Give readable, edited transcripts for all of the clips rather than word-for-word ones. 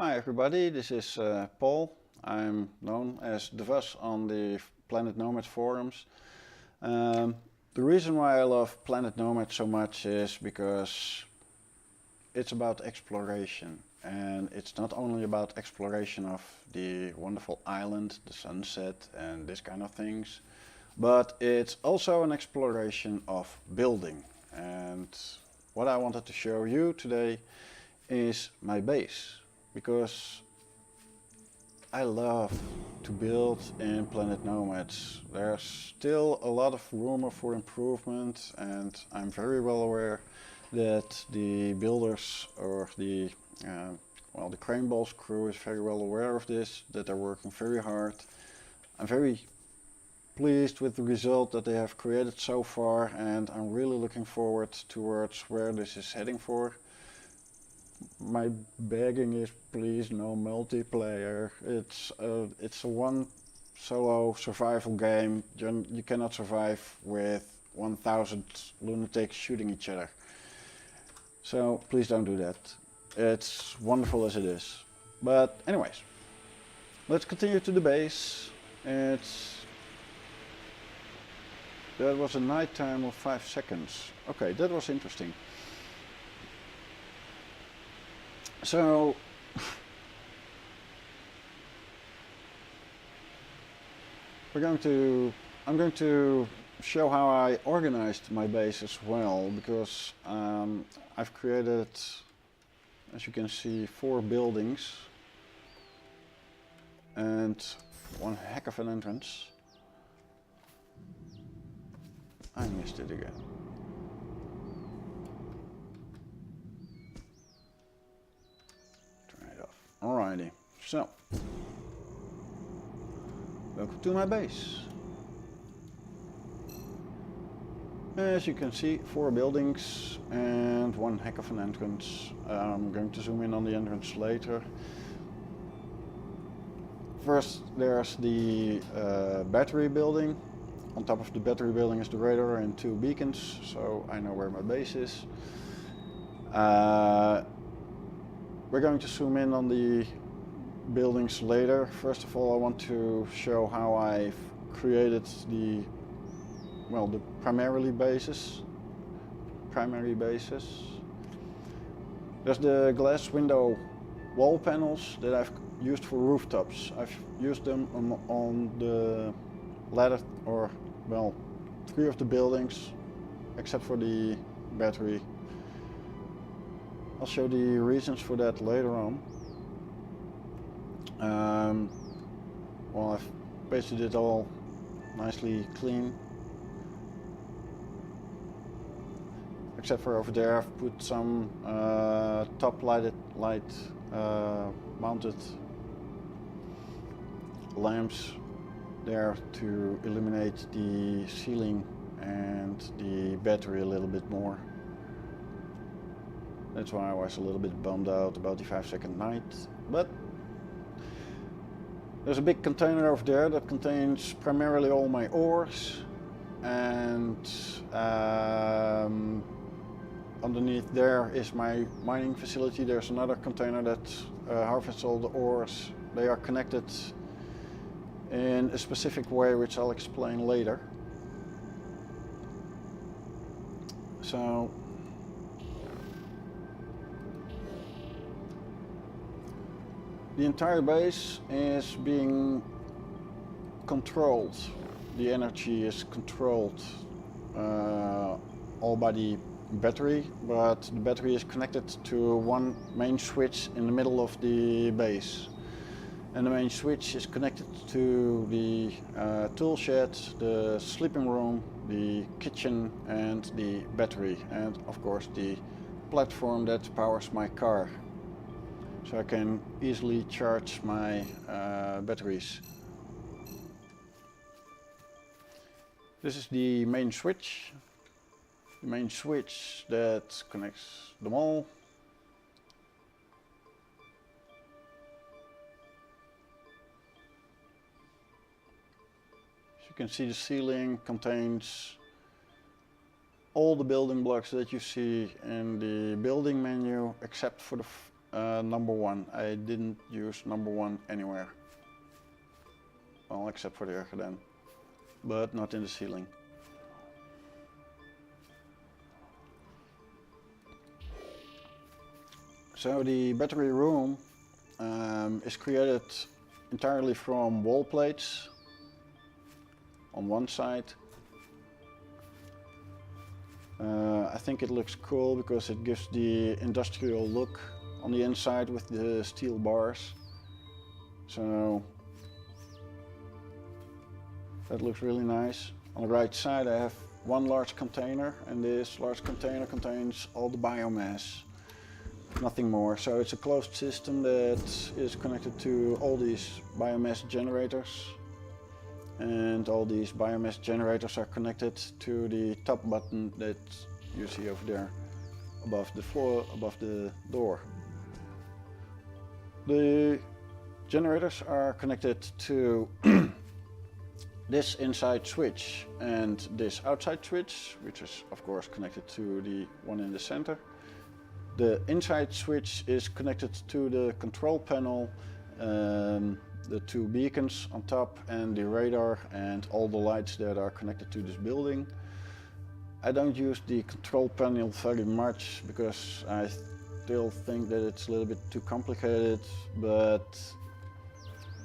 Hi everybody, this is Paul. I'm known as DaFuzz on the Planet Nomad forums. The reason why I love Planet Nomad so much is because it's about exploration. And it's not only about exploration of the wonderful island, the sunset and this kind of things, but it's also an exploration of building. And what I wanted to show you today is my base, because I love to build in Planet Nomads. There's still a lot of room for improvement, and I'm very well aware that the builders or the Crane Balls crew is very well aware of this, that they're working very hard. I'm very pleased with the result that they have created so far, and I'm really looking forward towards where this is heading for. My begging is, please, no multiplayer. It's a one solo survival game. You cannot survive with 1000 lunatics shooting each other. So please don't do that. It's wonderful as it is. But anyways, let's continue to the base. That was a night time of 5 seconds. Okay, that was interesting. So I'm going to show how I organized my base as well, because I've created, as you can see, 4 buildings and one heck of an entrance. I missed it again. Alrighty, so welcome to my base. As you can see, 4 buildings and one heck of an entrance. I'm going to zoom in on the entrance later. First, there's the battery building. On top of the battery building is the radar and 2 beacons, so I know where my base is. We're going to zoom in on the buildings later. First of all, I want to show how I've created the primary bases. There's the glass window wall panels that I've used for rooftops. I've used them on the ladder, or 3 of the buildings, except for the battery. I'll show the reasons for that later on. I've pasted it all nicely clean. Except for over there, I've put some top light mounted lamps there to illuminate the ceiling and the battery a little bit more. That's why I was a little bit bummed out about the 5-second night. But there's a big container over there that contains primarily all my ores, and underneath there is my mining facility. There's another container that harvests all the ores. They are connected in a specific way, which I'll explain later. So the entire base is being controlled. The energy is controlled all by the battery, but the battery is connected to one main switch in the middle of the base. And the main switch is connected to the tool shed, the sleeping room, the kitchen and the battery, and of course the platform that powers my car. So I can easily charge my batteries. This is the main switch. The main switch that connects them all. As you can see, the ceiling contains all the building blocks that you see in the building menu, except for the number 1. I didn't use number 1 anywhere. Well, except for there then, but not in the ceiling. So the battery room is created entirely from wall plates on one side. I think it looks cool because it gives the industrial look on the inside with the steel bars. So that looks really nice. On the right side I have one large container, and this large container contains all the biomass. Nothing more. So it's a closed system that is connected to all these biomass generators. And all these biomass generators are connected to the top button that you see over there above the floor, above the door. The generators are connected to this inside switch and this outside switch, which is of course connected to the one in the center. The inside switch is connected to the control panel, the 2 beacons on top, and the radar and all the lights that are connected to this building. I don't use the control panel very much because I still think that it's a little bit too complicated, but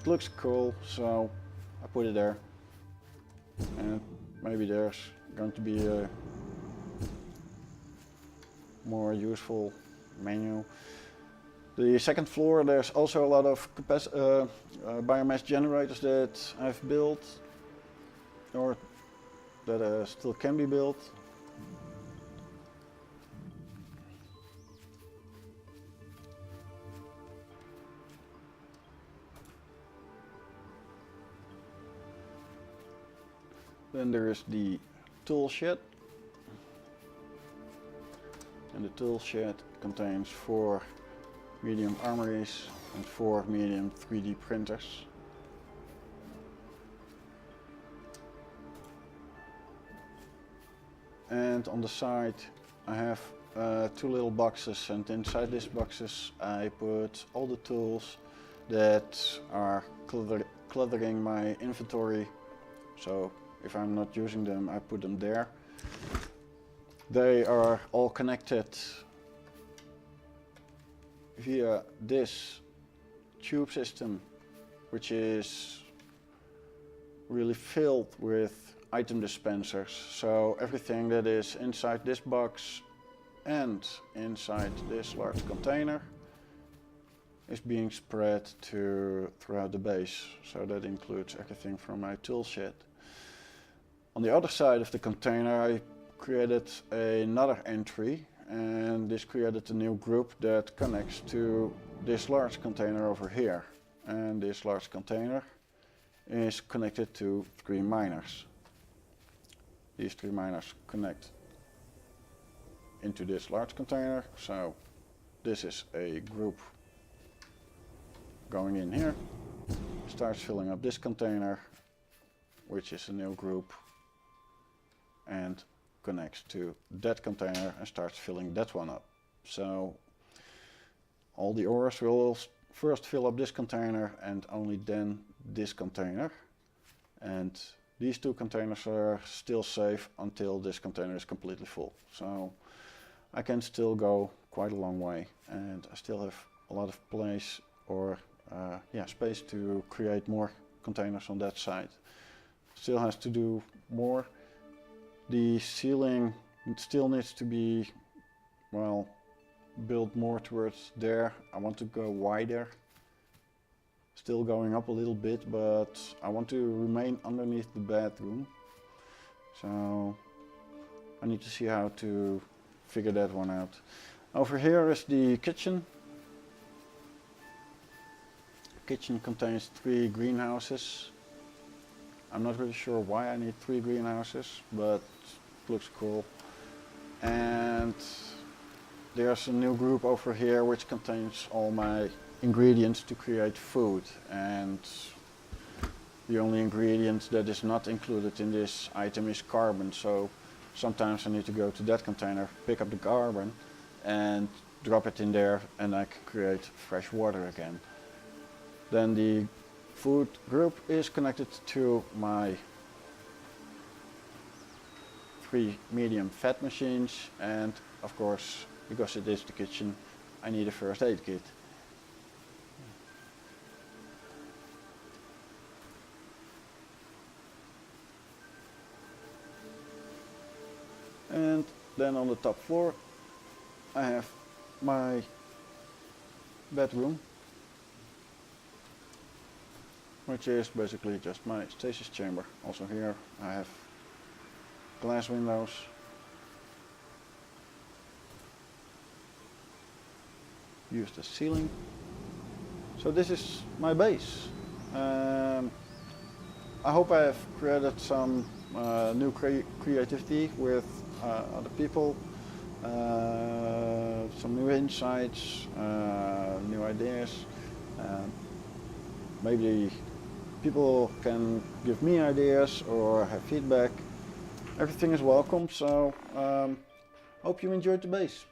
it looks cool, so I put it there. And maybe there's going to be a more useful menu. The second floor, there's also a lot of biomass generators that I've built, or that still can be built. Then there is the tool shed. And the tool shed contains 4 medium armories and 4 medium 3D printers. And on the side I have 2 little boxes, and inside these boxes I put all the tools that are cluttering my inventory. So if I'm not using them, I put them there. They are all connected via this tube system, which is really filled with item dispensers. So everything that is inside this box and inside this large container is being spread throughout the base. So that includes everything from my tool shed. On the other side of the container I created another entry, and this created a new group that connects to this large container over here. And this large container is connected to 3 miners. These 3 miners connect into this large container, so this is a group going in here, starts filling up this container, which is a new group, and connects to that container and starts filling that one up. So all the ores will first fill up this container and only then this container. And these 2 containers are still safe until this container is completely full. So I can still go quite a long way, and I still have a lot of place or space to create more containers on that side. Still has to do more. The ceiling still needs to be, well, built more towards there. I want to go wider. Still going up a little bit, but I want to remain underneath the bedroom. So I need to see how to figure that one out. Over here is the kitchen. The kitchen contains 3 greenhouses. I'm not really sure why I need 3 greenhouses, but it looks cool. And there's a new group over here which contains all my ingredients to create food. And the only ingredient that is not included in this item is carbon. So sometimes I need to go to that container, pick up the carbon, and drop it in there and I can create fresh water again. Then the food group is connected to my 3 medium fat machines, and of course, because it is the kitchen, I need a first aid kit. And then on the top floor I have my bedroom, which is basically just my stasis chamber. Also here I have glass windows. Use the ceiling. So this is my base. I hope I have created some new creativity with other people, some new insights, new ideas. Maybe people can give me ideas or have feedback. Everything is welcome, so hope you enjoyed the base.